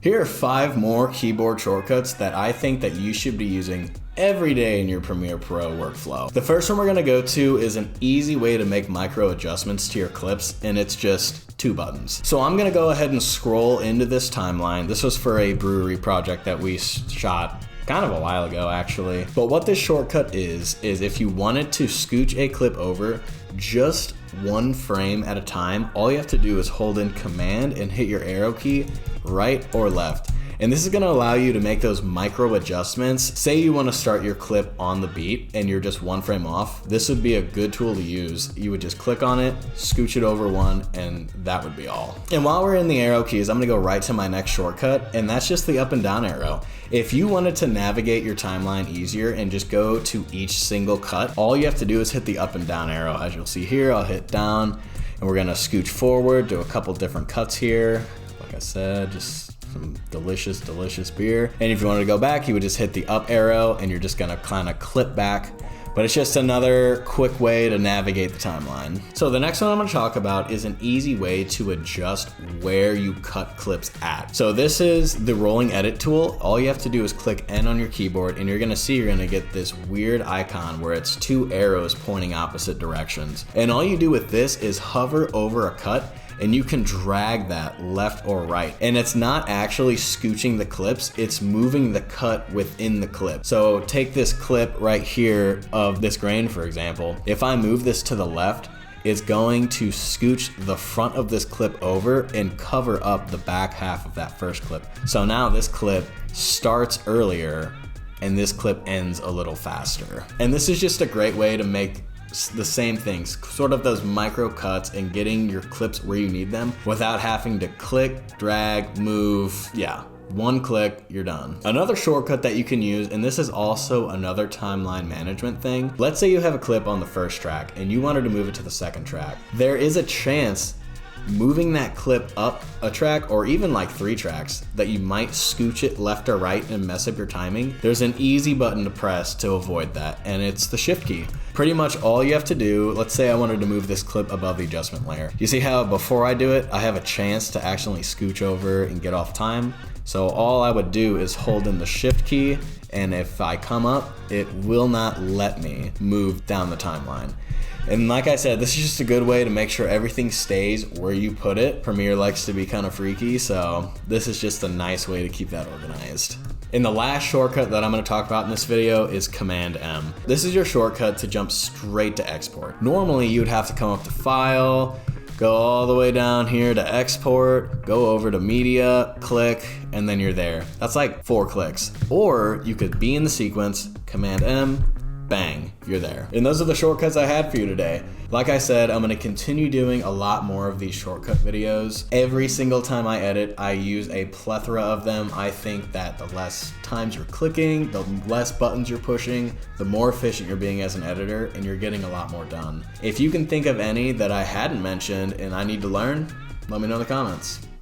Here are 5 more keyboard shortcuts that I think that you should be using every day in your Premiere Pro workflow. The first one we're gonna go to is an easy way to make micro adjustments to your clips, and it's just 2 buttons. So I'm gonna go ahead and scroll into this timeline. This was for a brewery project that we shot kind of a while ago actually. But what this shortcut is if you wanted to scooch a clip over just 1 frame at a time, all you have to do is hold in Command and hit your arrow key right or left. And this is gonna allow you to make those micro adjustments. Say you wanna start your clip on the beat and you're just 1 frame off. This would be a good tool to use. You would just click on it, scooch it over 1, and that would be all. And while we're in the arrow keys, I'm gonna go right to my next shortcut, and that's just the up and down arrow. If you wanted to navigate your timeline easier and just go to each single cut, all you have to do is hit the up and down arrow. As you'll see here, I'll hit down, and we're gonna scooch forward, do a couple different cuts here. Like I said, just some delicious, delicious beer. And if you wanted to go back, you would just hit the up arrow and you're just gonna kind of clip back. But it's just another quick way to navigate the timeline. So the next one I'm gonna talk about is an easy way to adjust where you cut clips at. So this is the rolling edit tool. All you have to do is click N on your keyboard and you're gonna see you're gonna get this weird icon where it's 2 arrows pointing opposite directions. And all you do with this is hover over a cut and you can drag that left or right. And it's not actually scooching the clips, it's moving the cut within the clip. So take this clip right here of this grain, for example. If I move this to the left, it's going to scooch the front of this clip over and cover up the back half of that first clip. So now this clip starts earlier and this clip ends a little faster. And this is just a great way to make the same things, sort of those micro cuts and getting your clips where you need them without having to click, drag, move. Yeah, 1 click, you're done. Another shortcut that you can use, and this is also another timeline management thing. Let's say you have a clip on the first track and you wanted to move it to the second track. There is a chance moving that clip up a track or even like 3 tracks that you might scooch it left or right and mess up your timing. There's an easy button to press to avoid that, and it's the shift key. Pretty much all you have to do, let's say I wanted to move this clip above the adjustment layer. You see how before I do it, I have a chance to actually scooch over and get off time. So all I would do is hold in the shift key, and if I come up, it will not let me move down the timeline. And like I said, this is just a good way to make sure everything stays where you put it. Premiere likes to be kind of freaky, so this is just a nice way to keep that organized. And the last shortcut that I'm gonna talk about in this video is Command M. This is your shortcut to jump straight to export. Normally you would have to come up to File, go all the way down here to Export, go over to Media, click, and then you're there. That's like 4 clicks. Or you could be in the sequence, Command M, bang, you're there. And those are the shortcuts I had for you today. Like I said, I'm gonna continue doing a lot more of these shortcut videos. Every single time I edit, I use a plethora of them. I think that the less times you're clicking, the less buttons you're pushing, the more efficient you're being as an editor, and you're getting a lot more done. If you can think of any that I hadn't mentioned and I need to learn, let me know in the comments.